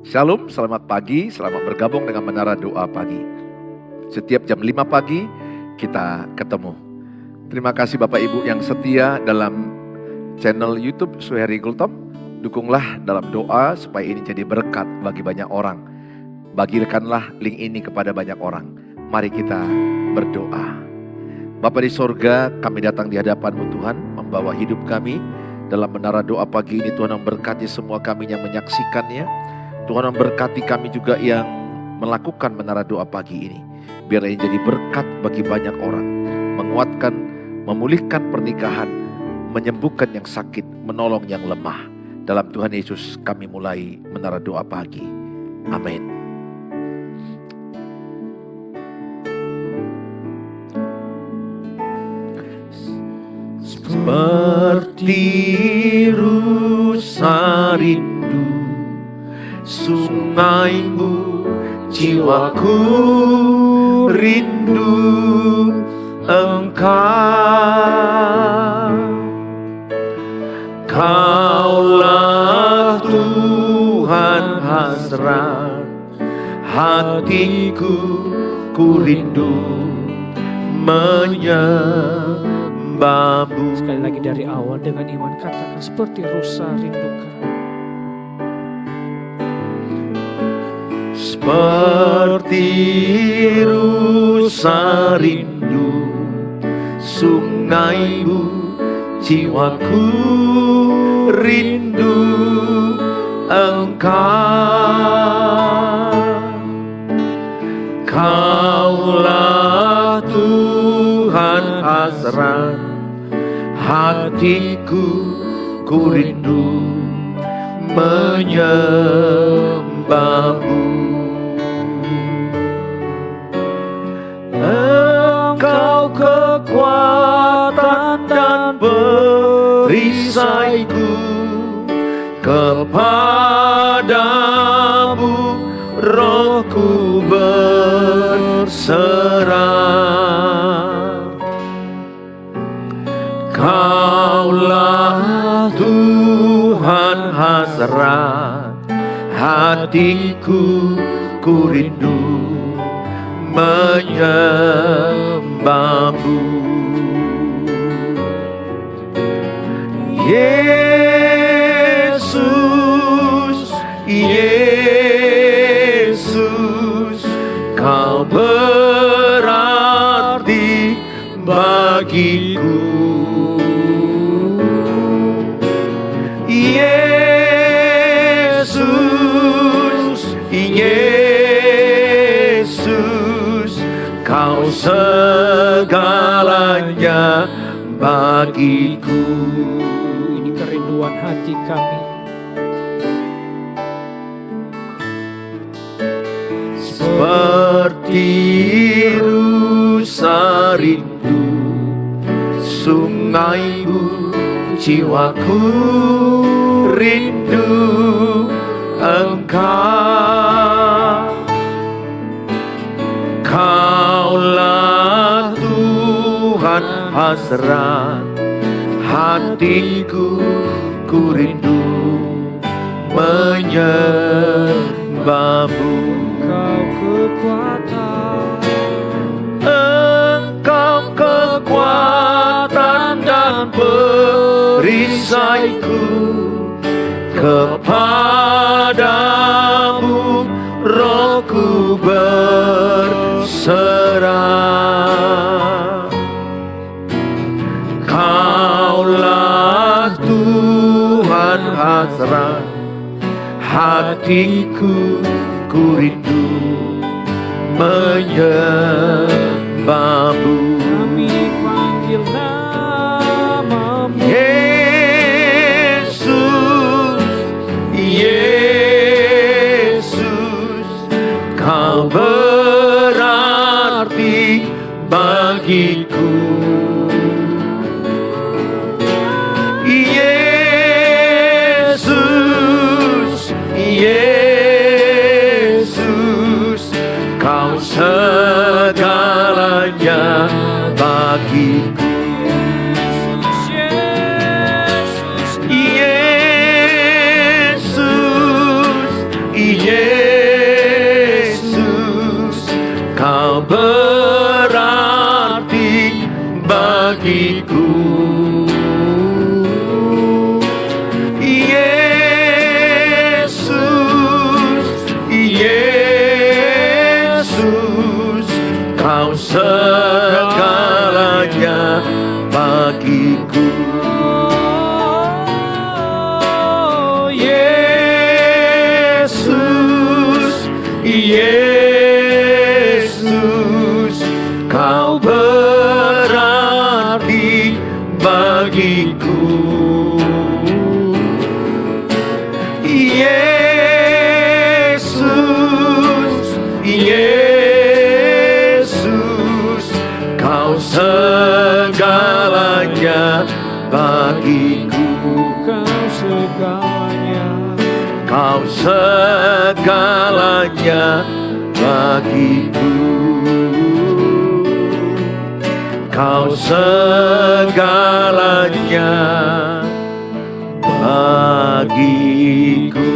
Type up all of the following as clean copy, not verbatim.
Shalom, selamat pagi, selamat bergabung dengan Menara Doa Pagi. Setiap jam 5 pagi kita ketemu. Terima kasih Bapak Ibu yang setia dalam channel YouTube Suheri Gultom. Dukunglah dalam doa supaya ini jadi berkat bagi banyak orang. Bagikanlah link ini kepada banyak orang. Mari kita berdoa. Bapa di sorga, kami datang di hadapan-Mu Tuhan, membawa hidup kami dalam Menara Doa Pagi ini. Tuhan memberkati semua kami yang menyaksikannya. Tuhan memberkati kami juga yang melakukan Menara Doa Pagi ini. Biar ini jadi berkat bagi banyak orang. Menguatkan, memulihkan pernikahan, menyembuhkan yang sakit, menolong yang lemah. Dalam Tuhan Yesus kami mulai Menara Doa Pagi. Amin. Seperti rusa rindu sungai-Mu, jiwaku rindu Engkau. Kaulah Tuhan hasrat hatiku, ku rindu menyembah-Mu. Sekali lagi dari awal dengan iman katakan, seperti rusa rindukan. Seperti rusa rindu sungai-Mu, jiwaku rindu Engkau. Kaulah Tuhan hasrat hatiku, ku rindu menyembah-Mu. Engkau kekuatan dan perisaiku, kepadamu rohku berserah. Kaulah Tuhan hasrat hatiku, ku rindu menyembah-Mu. Yesus, Yesus, Kau berarti bagiku. Yesus, Yesus, Kau segalanya bagiku. Ini kerinduan hati kami. Seperti rusa rindu sungai-Mu, jiwaku rindu Engkau. Kaulah Tuhan hasrat hatiku, ku rindu menyembah-Mu. Engkau kekuatan, Engkau kekuatan dan perisaiku, kepadamu rohku berserah. Kaulah Tuhan hasrat hatiku, ku rindu menyembah-Mu. kami panggil nama-Mu. Yesus, Yesus, Kau berarti bagiku. Yesus, Yesus, Kau segalanya bagiku. Yesus, segalanya bagiku. Yesus, Yesus, Kau berarti bagiku. Yesus, Yesus, Kau segalanya bagiku. Kau segalanya, Kau segalanya bagiku. Kau segalanya bagiku.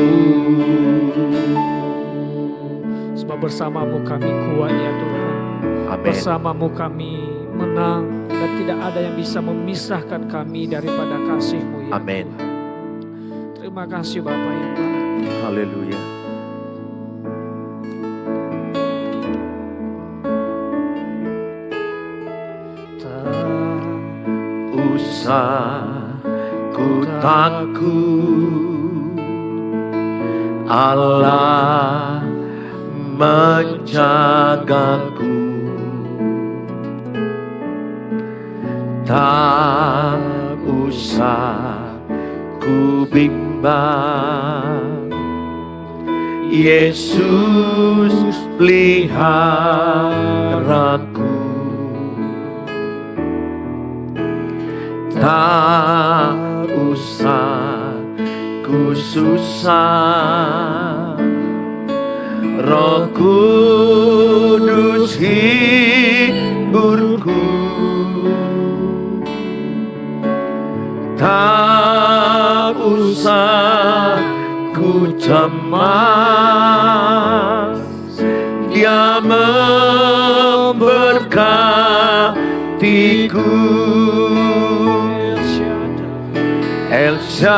sebab bersamamu kami kuat ya Tuhan. Amin. Bersamamu kami menang dan tidak ada yang bisa memisahkan kami daripada kasih-Mu ya Amin. Tuhan. Terima kasih Bapa yang baik. Haleluya. Tak Usah ku takut, Allah menjagaku. Tak usah ku bimbang, Yesus peliharaku. Tak usah ku susah, Roh Kudus hiburku. Tak usah ku cemas, Dia memberkatiku. El Shaddai,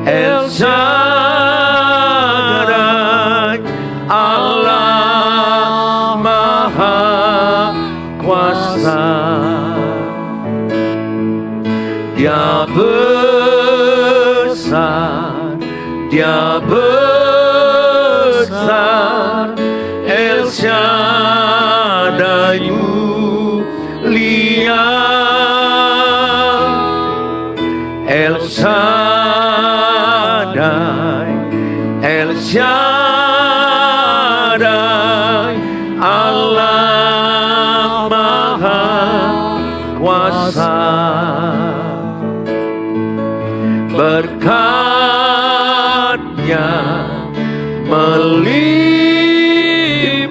El Shaddai, Allah Maha Kuasa. Dia besar, Dia besar, El Shaddai mulia. El Shaddai, El Shaddai, Allah Maha Kuasa. Berkat-Nya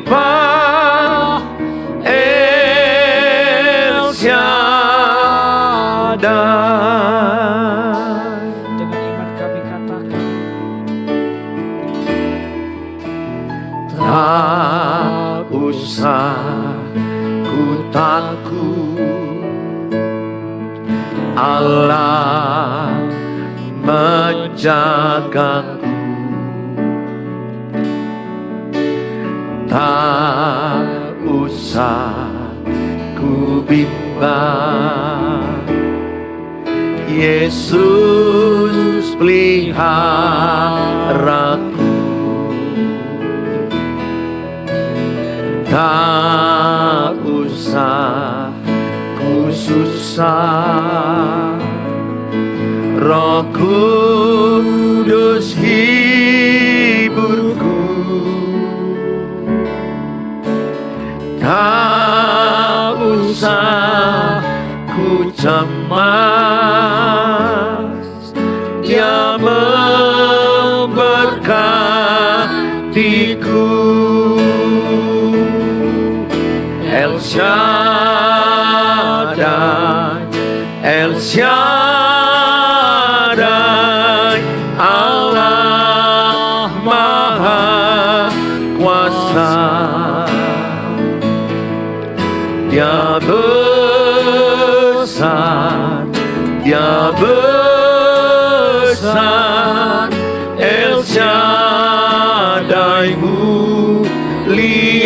melimpah, El Shaddai. dengan iman kami katakan, Tak usah ku takut, Allah menjagaku. Tak usah ku bimbang, Yesus peliharaku. Tak usah ku susah, Roh Kudus hiburku. Tak usah ku cemas, Dia memberkatiku. El Shaddai, El Shaddai, Allah Maha Kuasa. Dia besar, Dia besar, El Shaddai mulia.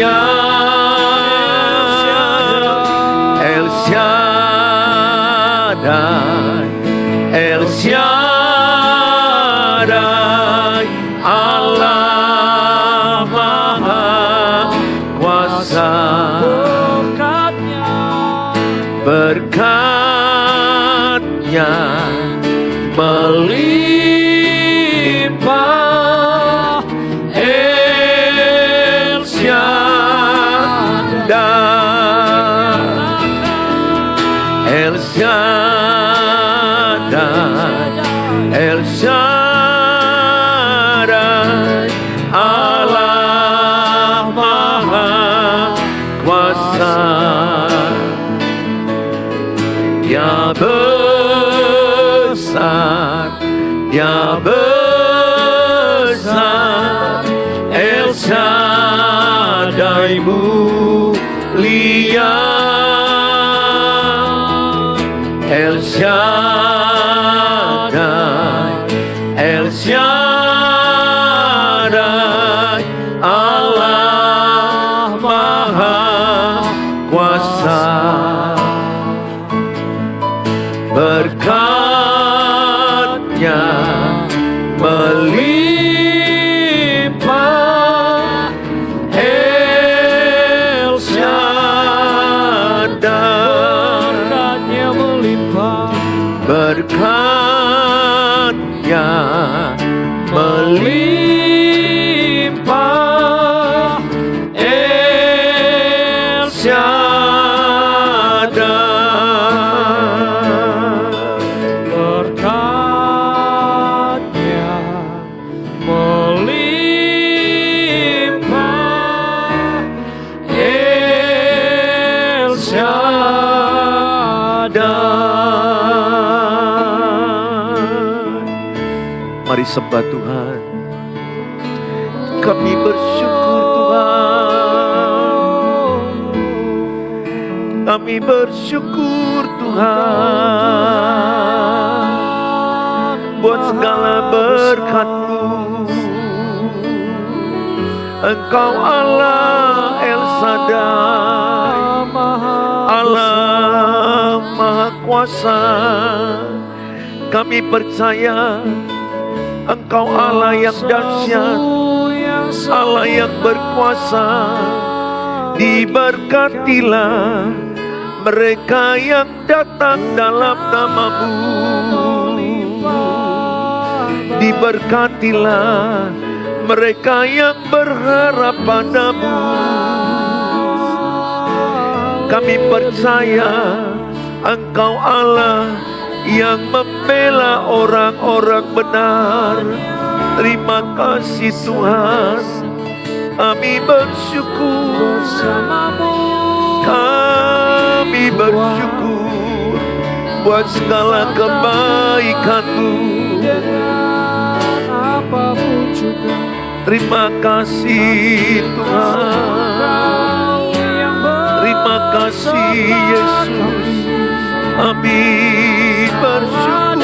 Shaddai, Allah Maha Kuasa. Dia besar, Dia besar, El Shaddai mulia, El Shaddai, El Shaddai, Allah Maha Kuasa. Berkat-Nya melimpah, El Shaddai. Berkat-Nya melimpah, Berkat-Nya melimpah, El Shaddai. berkat-Nya melimpah, El Shaddai. Mari sembah Tuhan. Kami bersyukur Tuhan. Kami bersyukur Tuhan buat segala berkat-Mu. Engkau Allah El Shaddai, Allah Maha Kuasa. Kami percaya Engkau Allah yang dahsyat, Allah yang berkuasa. Diberkatilah mereka yang datang dalam nama-Mu. Diberkatilah mereka yang berharap pada-Mu. Kami percaya Engkau Allah yang membela orang-orang benar. Terima kasih Tuhan. Kami bersyukur Bersama-Mu Kami bersyukur buat segala kebaikan-Mu. dengan apapun juga. Terima kasih Tuhan. Terima kasih Yesus. Kami bersyukur.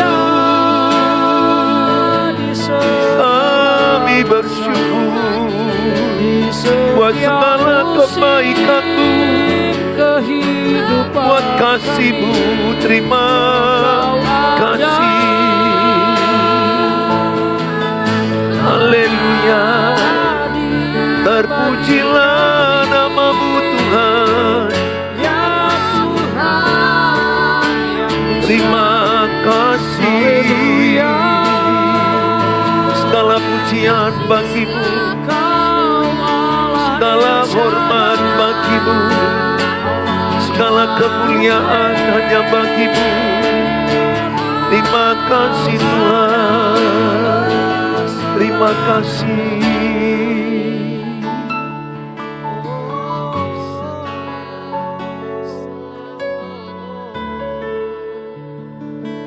Kami bersyukur buat segala kebaikan-Mu, buat kasih-Mu. Terima kasih. Haleluya. Terpujilah nama-Mu Tuhan. Terima kasih. Segala pujian bagi-Mu, segala hormat bagi-Mu, segala kemuliaan hanya bagi-Mu. Terima kasih Tuhan. Terima kasih.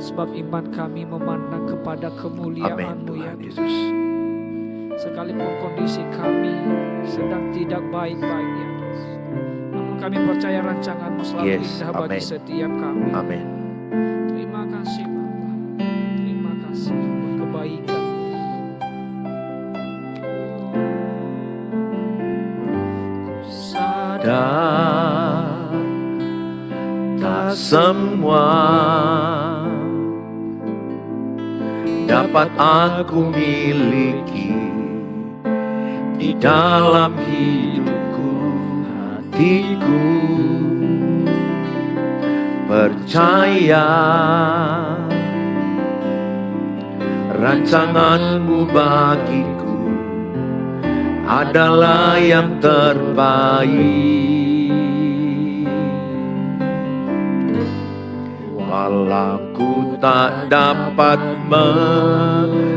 Sebab iman kami memandang kepada Amin kemuliaan-Mu ya Tuhan Tuhan. Yesus. Sekalipun kondisi kami sedang tidak baik-baik ya Tuhan, namun kami percaya rancangan-Mu selalu Yes, indah bagi amin. setiap kami. Amin. Terima kasih Bapa. Terima kasih buat kebaikan. Dan tak semua dapat aku miliki di dalam hidupku, hatiku percaya rancangan-Mu bagiku adalah yang terbaik. walau ku tak dapat melihat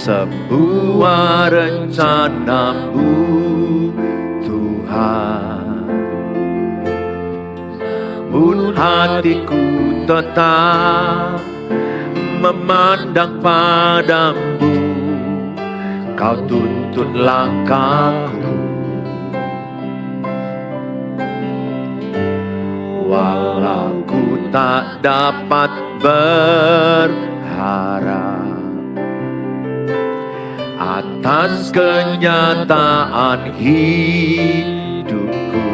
sebuah rencana-Mu, Tuhan. Namun hatiku tetap memandang padamu, Kau tuntun langkahku. Walau ku tak dapat berharap atas kenyataan hidupku,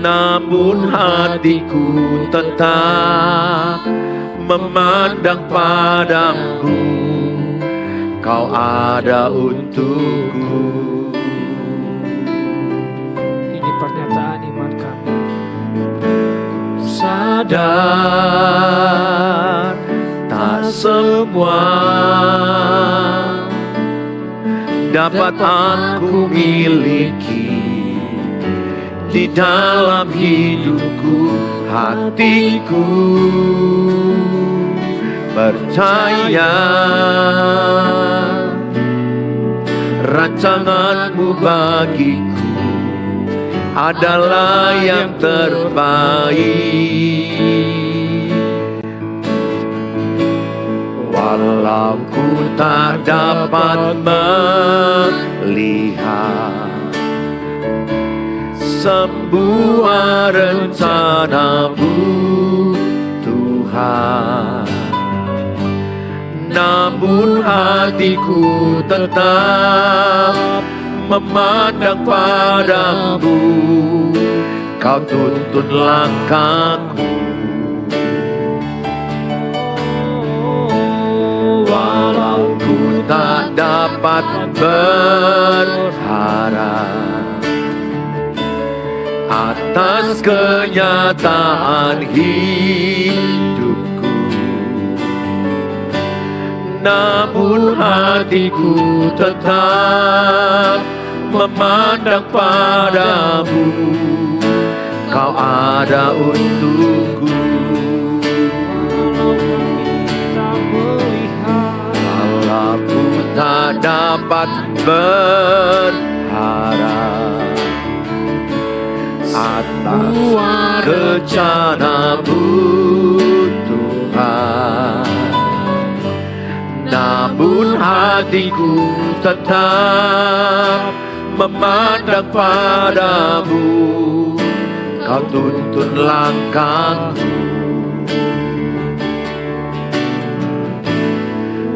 namun hatiku tetap memandang padamu, Kau ada untukku. Ini pernyataan iman kami. Sadar tak semua dapat aku miliki di dalam hidupku. Hatiku percaya rancangan-Mu bagiku adalah yang terbaik. Walau ku tak dapat melihat sebuah rencana-Mu, Tuhan, namun hatiku tetap memandang padamu, Kau tuntun langkahku. Walau ku tak dapat berharap atas kenyataan hidupku, namun hatiku tetap memandang padamu, Kau ada untukku. Walau ku tak dapat berharap atas rencana-Mu, Tuhan, namun hatiku tetap memandang padamu, Kau tuntun langkahku.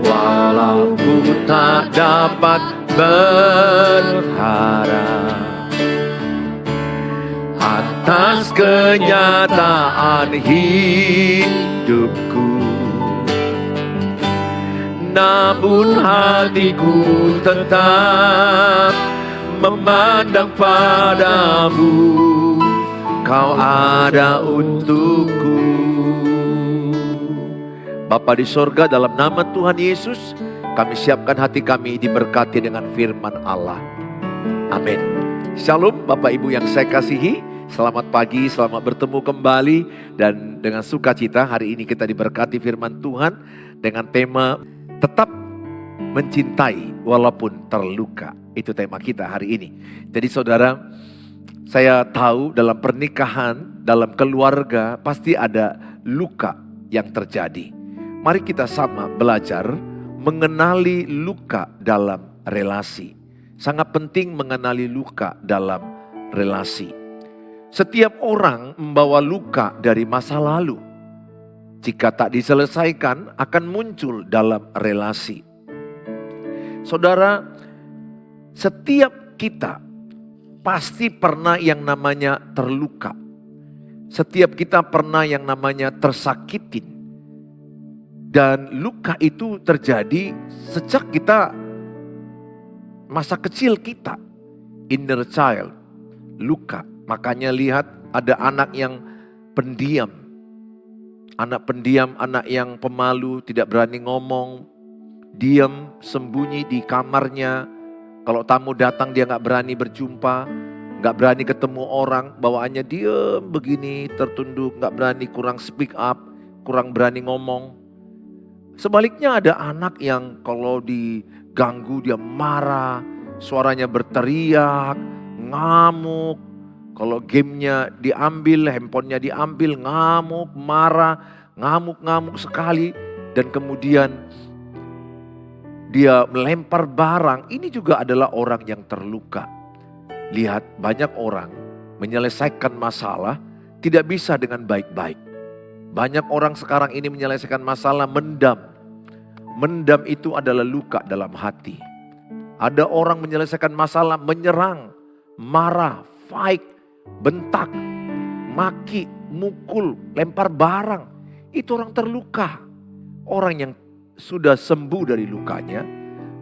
Walau ku tak dapat berharap atas kenyataan hidupku, namun hatiku tetap memandang padamu, Kau ada untukku. Bapa di sorga, dalam nama Tuhan Yesus, kami siapkan hati kami diberkati dengan firman Allah. Amin. Shalom Bapak Ibu yang saya kasihi. Selamat pagi, selamat bertemu kembali. Dan dengan sukacita hari ini kita diberkati firman Tuhan dengan tema tetap mencintai walaupun terluka. Itu tema kita hari ini. Jadi saudara, saya tahu dalam pernikahan, dalam keluarga pasti ada luka yang terjadi. Mari kita sama belajar mengenali luka dalam relasi. Sangat penting mengenali luka dalam relasi. Setiap orang membawa luka dari masa lalu. Jika tak diselesaikan akan muncul dalam relasi. Saudara, setiap kita pasti pernah yang namanya terluka. Setiap kita pernah yang namanya tersakitin. Dan luka itu terjadi sejak kita masa kecil kita. Inner child, luka. Makanya lihat ada anak yang pendiam. Anak pendiam, anak yang pemalu, tidak berani ngomong. Diam, sembunyi di kamarnya. Kalau tamu datang dia gak berani berjumpa. Gak berani ketemu orang, bawaannya diem begini, tertunduk, gak berani, kurang speak up, kurang berani ngomong. Sebaliknya ada anak yang kalau diganggu dia marah, suaranya berteriak, ngamuk. Kalau gamenya diambil, handphonenya diambil, ngamuk, marah, ngamuk-ngamuk sekali. Dan kemudian dia melempar barang, ini juga adalah orang yang terluka. Lihat, banyak orang menyelesaikan masalah tidak bisa dengan baik-baik. Banyak orang sekarang ini menyelesaikan masalah mendam. Mendam itu adalah luka dalam hati. Ada orang menyelesaikan masalah menyerang, marah, fight, bentak, maki, mukul, lempar barang. Itu orang terluka. Orang yang sudah sembuh dari lukanya,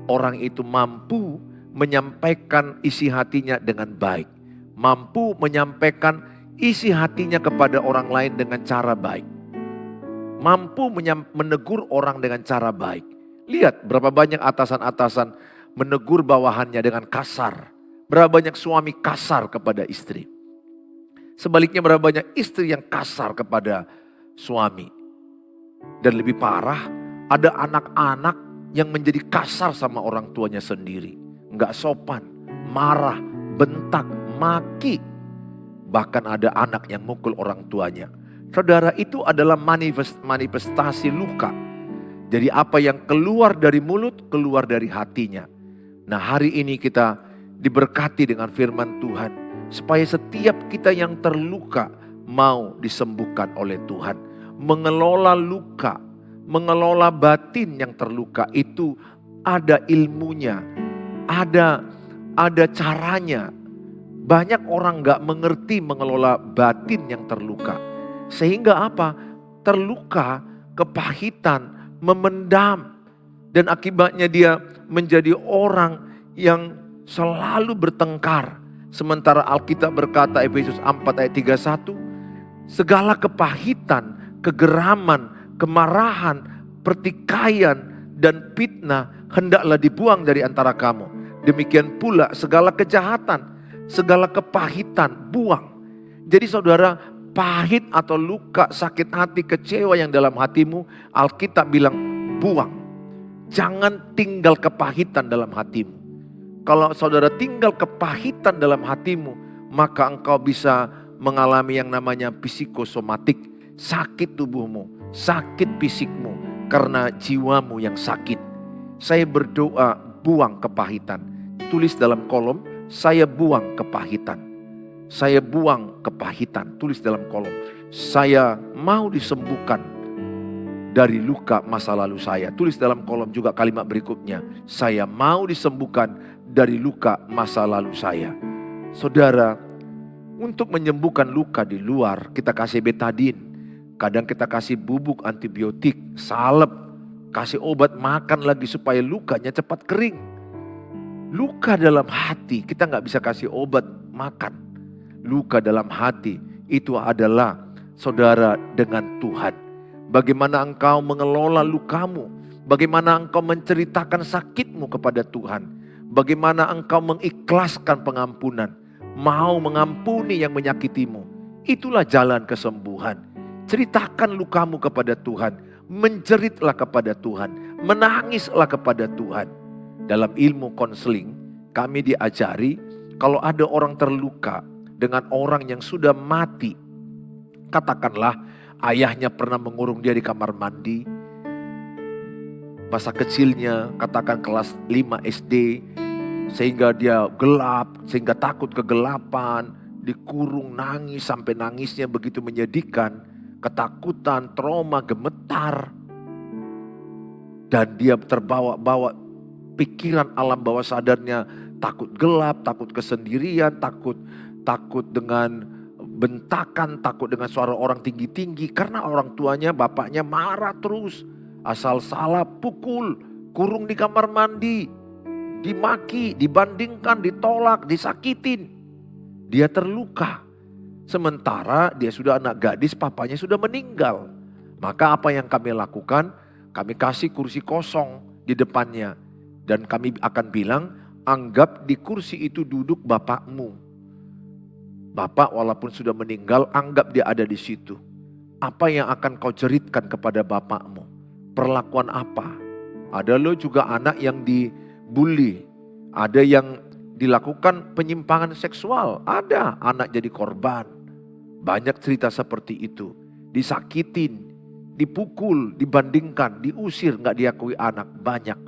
orang itu mampu menyampaikan isi hatinya dengan baik. Mampu menyampaikan isi hatinya kepada orang lain dengan cara baik. Mampu menegur orang dengan cara baik. Lihat berapa banyak atasan-atasan menegur bawahannya dengan kasar. Berapa banyak suami kasar kepada istri. Sebaliknya berapa banyak istri yang kasar kepada suami. Dan lebih parah, ada anak-anak yang menjadi kasar sama orang tuanya sendiri. Enggak sopan, marah, bentak, maki. Bahkan ada anak yang mukul orang tuanya. Saudara, itu adalah manifestasi luka. Jadi apa yang keluar dari mulut, keluar dari hatinya. Nah, hari ini kita diberkati dengan firman Tuhan. Supaya setiap kita yang terluka mau disembuhkan oleh Tuhan. Mengelola luka, mengelola batin yang terluka itu ada ilmunya. Ada caranya. Banyak orang gak mengerti mengelola batin yang terluka. Sehingga apa? Terluka, kepahitan, memendam. Dan akibatnya dia menjadi orang yang selalu bertengkar. Sementara Alkitab berkata Efesus 4 ayat 31. Segala kepahitan, kegeraman, kemarahan, pertikaian, dan fitnah hendaklah dibuang dari antara kamu. Demikian pula segala kejahatan, segala kepahitan, buang. Jadi saudara, pahit atau luka, sakit hati, kecewa yang dalam hatimu, Alkitab bilang buang. Jangan tinggal kepahitan dalam hatimu. Kalau saudara tinggal kepahitan dalam hatimu, maka engkau bisa mengalami yang namanya psikosomatik. Sakit tubuhmu, sakit fisikmu, karena jiwamu yang sakit. Saya berdoa buang kepahitan. Tulis dalam kolom, saya buang kepahitan. Saya buang kepahitan. Tulis dalam kolom, saya mau disembuhkan dari luka masa lalu saya. Tulis dalam kolom juga kalimat berikutnya, saya mau disembuhkan dari luka masa lalu saya. Saudara, untuk menyembuhkan luka di luar, kita kasih betadin. Kadang kita kasih bubuk antibiotik, salep, kasih obat makan lagi supaya lukanya cepat kering. Luka dalam hati, kita gak bisa kasih obat makan. Luka dalam hati itu adalah saudara dengan Tuhan. Bagaimana engkau mengelola lukamu, bagaimana engkau menceritakan sakitmu kepada Tuhan. Bagaimana engkau mengikhlaskan pengampunan, mau mengampuni yang menyakitimu. Itulah jalan kesembuhan. Ceritakan lukamu kepada Tuhan, menjeritlah kepada Tuhan, menangislah kepada Tuhan. Dalam ilmu konseling, kami diajari kalau ada orang terluka dengan orang yang sudah mati. Katakanlah ayahnya pernah mengurung dia di kamar mandi. Masa kecilnya, katakan kelas 5 SD, sehingga dia gelap, sehingga takut kegelapan, dikurung, nangis, sampai nangisnya begitu menyedihkan. Ketakutan, trauma, gemetar. Dan dia terbawa-bawa pikiran alam bawah sadarnya, takut gelap, takut kesendirian, takut dengan bentakan, takut dengan suara orang tinggi-tinggi. Karena orang tuanya, bapaknya marah terus. Asal salah pukul, kurung di kamar mandi, dimaki, dibandingkan, ditolak, disakitin. Dia terluka. Sementara dia sudah anak gadis, papanya sudah meninggal. Maka apa yang kami lakukan? Kami kasih kursi kosong di depannya. Dan kami akan bilang, anggap di kursi itu duduk bapakmu. Bapak walaupun sudah meninggal, anggap dia ada di situ. Apa yang akan kau ceritkan kepada bapakmu? Perlakuan apa? Ada lo juga anak yang dibully. Ada yang dilakukan penyimpangan seksual. Ada anak jadi korban. Banyak cerita seperti itu. Disakitin, dipukul, dibandingkan, diusir, gak diakui anak. Banyak.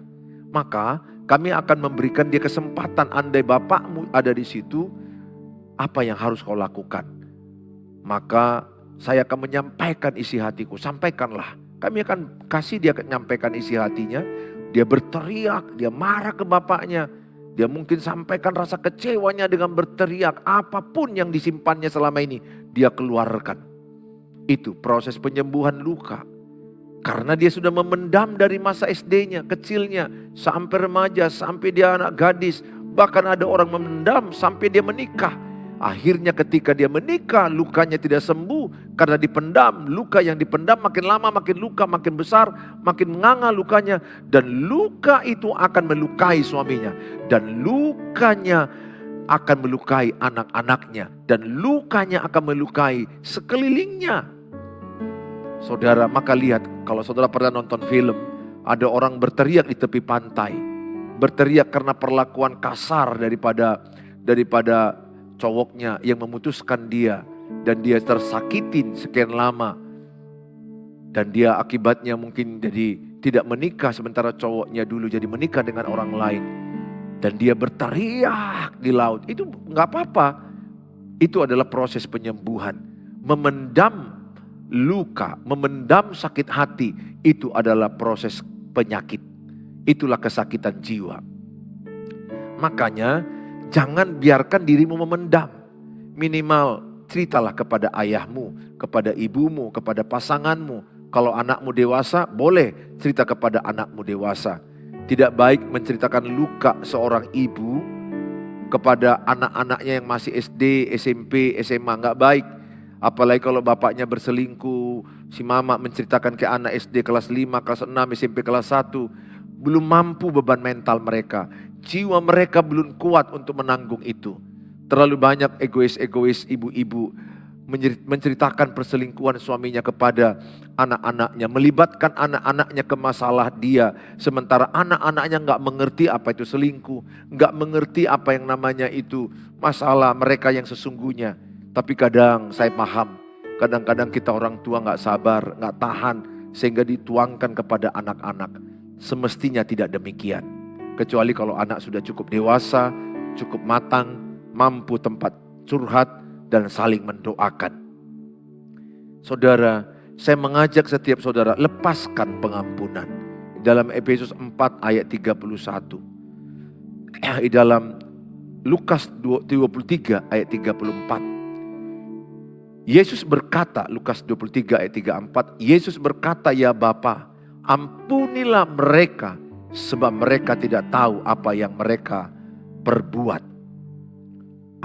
Maka kami akan memberikan dia kesempatan, andai bapakmu ada di situ, apa yang harus kau lakukan? Maka saya akan menyampaikan isi hatiku. Sampaikanlah. Kami akan kasih dia menyampaikan isi hatinya. Dia berteriak, dia marah ke bapaknya. Dia mungkin sampaikan rasa kecewanya dengan berteriak. Apapun yang disimpannya selama ini, dia keluarkan. Itu proses penyembuhan luka. Karena dia sudah memendam dari masa SD-nya, kecilnya, sampai remaja, sampai dia anak gadis. Bahkan ada orang memendam sampai dia menikah. Akhirnya ketika dia menikah, lukanya tidak sembuh karena dipendam. Luka yang dipendam makin lama makin luka, makin besar, makin menganga lukanya. Dan luka itu akan melukai suaminya. Dan lukanya akan melukai anak-anaknya. Dan lukanya akan melukai sekelilingnya. Saudara, maka lihat, kalau saudara pernah nonton film, ada orang berteriak di tepi pantai. Berteriak karena perlakuan kasar daripada cowoknya yang memutuskan dia. Dan dia tersakitin sekian lama. Dan dia akibatnya mungkin jadi tidak menikah, sementara cowoknya dulu jadi menikah dengan orang lain. Dan dia berteriak di laut. Itu gak apa-apa. Itu adalah proses penyembuhan. Memendam luka, memendam sakit hati, itu adalah proses penyakit. Itulah kesakitan jiwa. Makanya jangan biarkan dirimu memendam. Minimal ceritalah kepada ayahmu, kepada ibumu, kepada pasanganmu. Kalau anakmu dewasa, boleh cerita kepada anakmu dewasa. Tidak baik menceritakan luka seorang ibu kepada anak-anaknya yang masih SD, SMP, SMA. Nggak baik. Apalagi kalau bapaknya berselingkuh, si mama menceritakan ke anak SD kelas 5, kelas 6, SMP kelas 1. Belum mampu beban mental mereka. Jiwa mereka belum kuat untuk menanggung itu. Terlalu banyak egois-egois ibu-ibu menceritakan perselingkuhan suaminya kepada anak-anaknya. Melibatkan anak-anaknya ke masalah dia. Sementara anak-anaknya gak mengerti apa itu selingkuh. Gak mengerti apa yang namanya itu masalah mereka yang sesungguhnya. Tapi kadang saya paham, kadang-kadang kita orang tua gak sabar, gak tahan, sehingga dituangkan kepada anak-anak. Semestinya tidak demikian. Kecuali kalau anak sudah cukup dewasa, cukup matang, mampu tempat curhat, dan saling mendoakan. Saudara, saya mengajak setiap saudara, lepaskan pengampunan. Dalam Efesus 4 ayat 31. Di dalam Lukas 23 ayat 34. Yesus berkata, Lukas 23 ayat 34, Yesus berkata, ya Bapa, ampunilah mereka, sebab mereka tidak tahu apa yang mereka perbuat.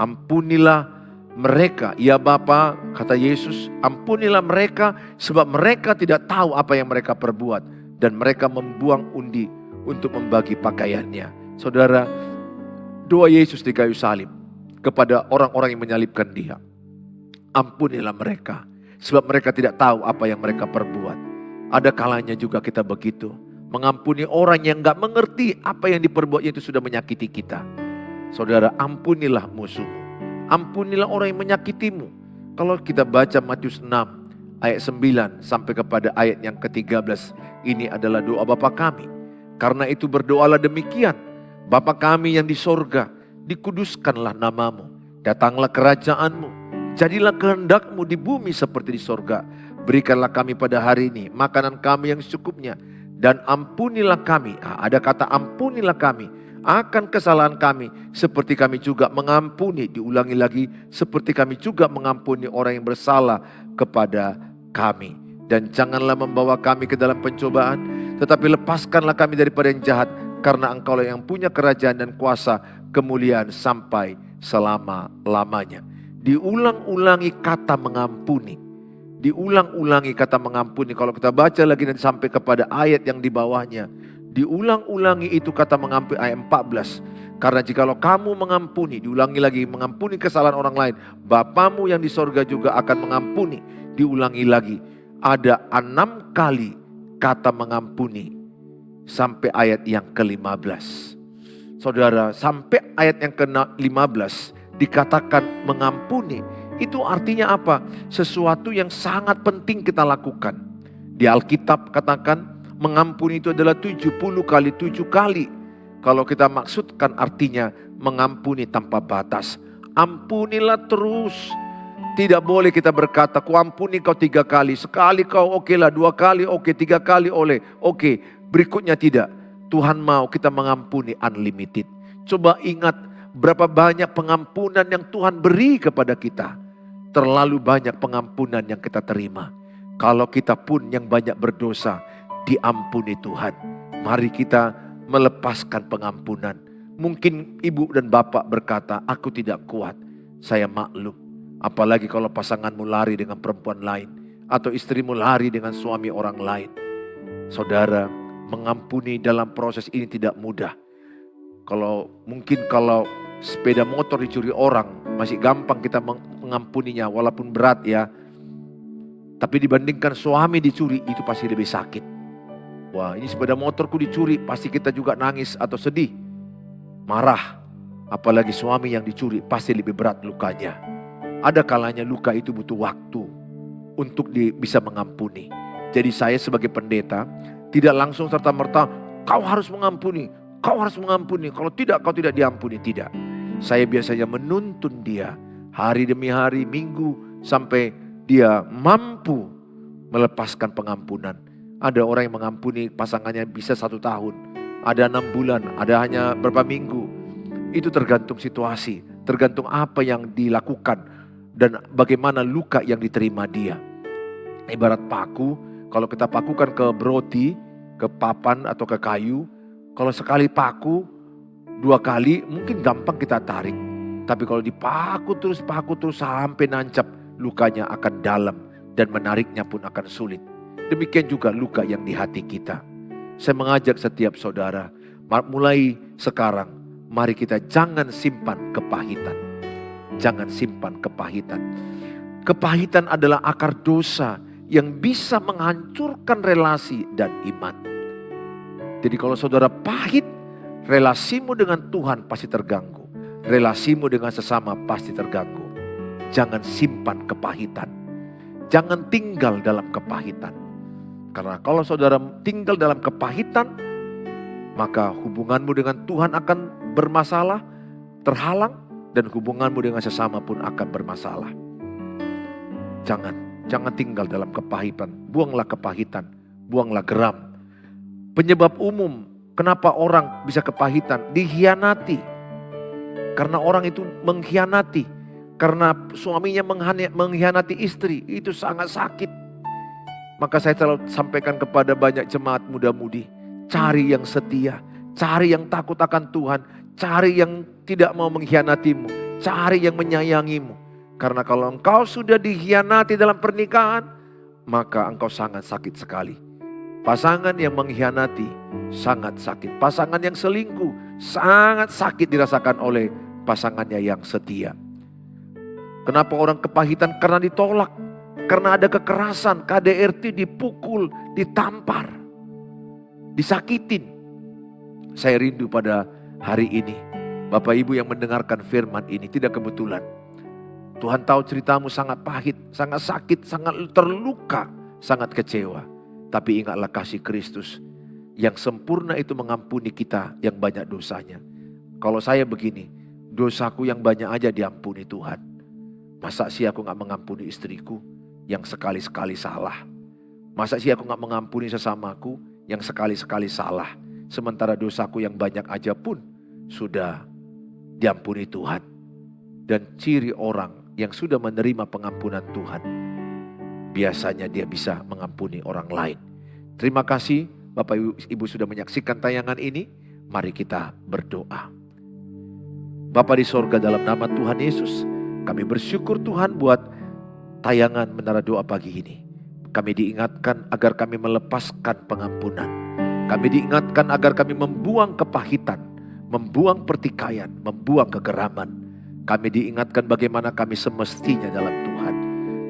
Ampunilah mereka, ya Bapa, kata Yesus, ampunilah mereka, sebab mereka tidak tahu apa yang mereka perbuat. Dan mereka membuang undi untuk membagi pakaiannya. Saudara, doa Yesus di kayu salib kepada orang-orang yang menyalibkan dia. Ampunilah mereka, sebab mereka tidak tahu apa yang mereka perbuat. Ada kalanya juga kita begitu. Mengampuni orang yang gak mengerti apa yang diperbuatnya itu sudah menyakiti kita. Saudara, ampunilah musuhmu. Ampunilah orang yang menyakitimu. Kalau kita baca Matius 6 ayat 9 sampai kepada ayat yang ke-13. Ini adalah doa Bapa kami. Karena itu berdoalah demikian. Bapa kami yang di sorga, dikuduskanlah namamu. Datanglah kerajaanmu. Jadilah kehendakmu di bumi seperti di sorga. Berikanlah kami pada hari ini makanan kami yang secukupnya. Dan ampunilah kami. Ada kata ampunilah kami. Akan kesalahan kami. Seperti kami juga mengampuni. Diulangi lagi. Seperti kami juga mengampuni orang yang bersalah kepada kami. Dan janganlah membawa kami ke dalam pencobaan. Tetapi lepaskanlah kami daripada yang jahat. Karena engkaulah yang punya kerajaan dan kuasa, kemuliaan sampai selama-lamanya. Diulang-ulangi kata mengampuni. Diulang-ulangi kata mengampuni. Kalau kita baca lagi dan sampai kepada ayat yang di bawahnya. Diulang-ulangi itu kata mengampuni, ayat 14. Karena jikalau kamu mengampuni, diulangi lagi, mengampuni kesalahan orang lain, Bapamu yang di sorga juga akan mengampuni. Diulangi lagi, ada 6 kali kata mengampuni sampai ayat yang ke-15. Saudara, sampai ayat yang ke-15 dikatakan mengampuni. Itu artinya apa? Sesuatu yang sangat penting kita lakukan. Di Alkitab katakan mengampuni itu adalah 70 kali 7 kali. Kalau kita maksudkan artinya mengampuni tanpa batas. Ampunilah terus. Tidak boleh kita berkata, ku ampuni kau 3 kali. Sekali kau oke lah, 2 kali oke, 3 kali oke. Berikutnya tidak. Tuhan mau kita mengampuni unlimited. Coba ingat berapa banyak pengampunan yang Tuhan beri kepada kita. Terlalu banyak pengampunan yang kita terima. Kalau kita pun yang banyak berdosa, diampuni Tuhan. Mari kita melepaskan pengampunan. Mungkin ibu dan bapak berkata, aku tidak kuat, saya maklum. Apalagi kalau pasanganmu lari dengan perempuan lain, atau istrimu lari dengan suami orang lain. Saudara, mengampuni dalam proses ini tidak mudah. Mungkin kalau sepeda motor dicuri orang, masih gampang kita mengampuninya walaupun berat ya. Tapi dibandingkan suami dicuri, itu pasti lebih sakit. Wah, ini sepeda motorku dicuri, pasti kita juga nangis atau sedih, marah. Apalagi suami yang dicuri, pasti lebih berat lukanya. Ada kalanya luka itu butuh waktu untuk bisa mengampuni. Jadi saya sebagai pendeta tidak langsung serta-merta kau harus mengampuni, kalau tidak kau tidak diampuni. Tidak. Saya biasanya menuntun dia hari demi hari, minggu, sampai dia mampu melepaskan pengampunan. Ada orang yang mengampuni pasangannya bisa 1 tahun, ada 6 bulan, ada hanya berapa minggu. Itu tergantung situasi, tergantung apa yang dilakukan dan bagaimana luka yang diterima dia. Ibarat paku, kalau kita pakukan ke broti, ke papan atau ke kayu, kalau sekali paku 2 kali mungkin gampang kita tarik. Tapi kalau dipaku terus sampai nancap, lukanya akan dalam dan menariknya pun akan sulit. Demikian juga luka yang di hati kita. Saya mengajak setiap saudara, mulai sekarang, mari kita jangan simpan kepahitan. Jangan simpan kepahitan. Kepahitan adalah akar dosa yang bisa menghancurkan relasi dan iman. Jadi kalau saudara pahit, relasimu dengan Tuhan pasti terganggu. Relasimu dengan sesama pasti terganggu. Jangan simpan kepahitan. Jangan tinggal dalam kepahitan. Karena kalau saudara tinggal dalam kepahitan, maka hubunganmu dengan Tuhan akan bermasalah, terhalang, dan hubunganmu dengan sesama pun akan bermasalah. Jangan tinggal dalam kepahitan. Buanglah kepahitan, buanglah geram. Penyebab umum kenapa orang bisa kepahitan, dikhianati. Karena orang itu mengkhianati, karena suaminya mengkhianati istri, itu sangat sakit. Maka saya selalu sampaikan kepada banyak jemaat muda-mudi, cari yang setia, cari yang takut akan Tuhan, cari yang tidak mau mengkhianatimu, cari yang menyayangimu. Karena kalau engkau sudah dikhianati dalam pernikahan, maka engkau sangat sakit sekali. Pasangan yang mengkhianati sangat sakit. Pasangan yang selingkuh sangat sakit dirasakan oleh pasangannya yang setia. Kenapa orang kepahitan? Karena ditolak. Karena ada kekerasan, KDRT, dipukul, ditampar, disakitin. Saya rindu pada hari ini, Bapak Ibu yang mendengarkan firman ini, tidak kebetulan. Tuhan tahu ceritamu sangat pahit, sangat sakit, sangat terluka, sangat kecewa. Tapi ingatlah kasih Kristus yang sempurna itu mengampuni kita yang banyak dosanya. Kalau saya begini, dosaku yang banyak aja diampuni Tuhan. Masa sih aku gak mengampuni istriku yang sekali-sekali salah? Masa sih aku gak mengampuni sesamaku yang sekali-sekali salah? Sementara dosaku yang banyak aja pun sudah diampuni Tuhan. Dan ciri orang yang sudah menerima pengampunan Tuhan, biasanya dia bisa mengampuni orang lain. Terima kasih Bapak Ibu sudah menyaksikan tayangan ini. Mari kita berdoa. Bapa di sorga, dalam nama Tuhan Yesus, kami bersyukur Tuhan buat tayangan Menara Doa pagi ini. Kami diingatkan agar kami melepaskan pengampunan. Kami diingatkan agar kami membuang kepahitan, membuang pertikaian, membuang kegeraman. Kami diingatkan bagaimana kami semestinya dalam Tuhan.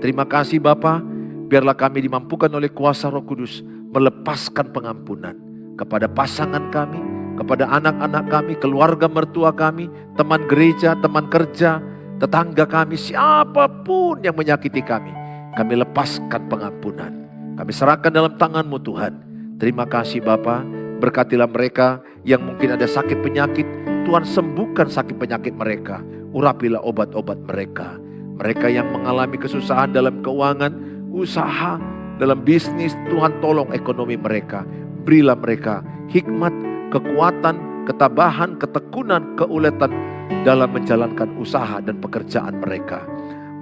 Terima kasih Bapa, biarlah kami dimampukan oleh kuasa Roh Kudus melepaskan pengampunan kepada pasangan kami, kepada anak-anak kami, keluarga mertua kami, teman gereja, teman kerja, tetangga kami, siapapun yang menyakiti kami lepaskan pengampunan. Kami serahkan dalam tangan-Mu Tuhan. Terima kasih Bapa, berkatilah mereka yang mungkin ada sakit penyakit, Tuhan sembuhkan sakit penyakit mereka, urapilah obat-obat mereka. Mereka yang mengalami kesusahan dalam keuangan, usaha, dalam bisnis, Tuhan tolong ekonomi mereka. Berilah mereka hikmat, kekuatan, ketabahan, ketekunan, keuletan dalam menjalankan usaha dan pekerjaan mereka.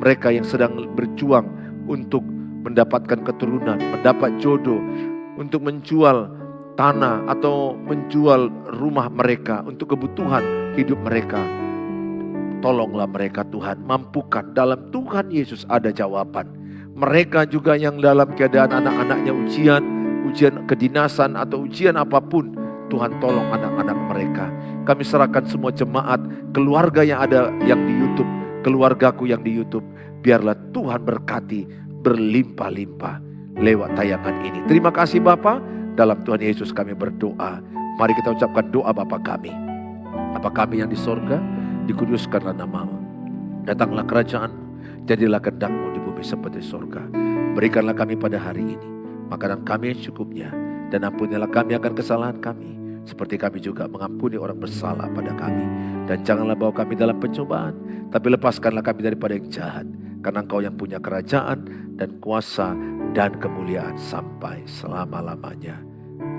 Mereka yang sedang berjuang untuk mendapatkan keturunan, mendapat jodoh, untuk menjual tanah atau menjual rumah mereka untuk kebutuhan hidup mereka. Tolonglah mereka Tuhan, mampukan, dalam Tuhan Yesus ada jawaban. Mereka juga yang dalam keadaan anak-anaknya ujian kedinasan atau ujian apapun, Tuhan tolong anak-anak mereka. Kami serahkan semua jemaat, keluarga yang ada yang di YouTube, keluargaku yang di YouTube, biarlah Tuhan berkati berlimpah-limpah lewat tayangan ini. Terima kasih Bapa, dalam Tuhan Yesus kami berdoa. Mari kita ucapkan doa Bapa kami. Bapa kami yang di sorga, dikuduskanlah nama-Mu. Datanglah kerajaan, jadilah kehendak-Mu di bumi seperti sorga. Berikanlah kami pada hari ini makanan kami yang cukupnya, dan ampunilah kami akan kesalahan kami, seperti kami juga mengampuni orang bersalah pada kami. Dan janganlah bawa kami dalam pencobaan, tapi lepaskanlah kami daripada yang jahat. Karena Engkau yang punya kerajaan dan kuasa dan kemuliaan sampai selama-lamanya.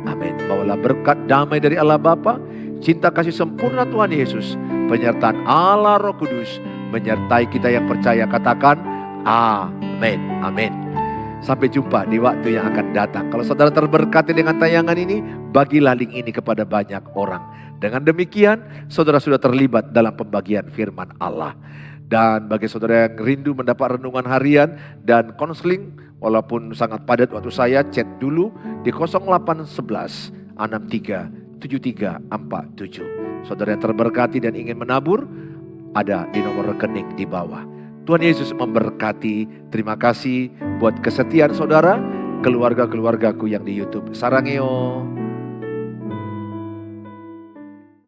Amin. Bawalah berkat damai dari Allah Bapa, cinta kasih sempurna Tuhan Yesus, penyertaan Allah Roh Kudus menyertai kita yang percaya. Katakan amin. Amin. Sampai jumpa di waktu yang akan datang. Kalau saudara terberkati dengan tayangan ini, bagilah link ini kepada banyak orang. Dengan demikian, saudara sudah terlibat dalam pembagian firman Allah. Dan bagi saudara yang rindu mendapat renungan harian dan konseling, walaupun sangat padat waktu saya, chat dulu di 0811 63 7347. Saudara yang terberkati dan ingin menabur, ada di nomor rekening di bawah. Tuhan Yesus memberkati. Terima kasih buat kesetiaan saudara, keluarga-keluargaku yang di YouTube. Sarangeo.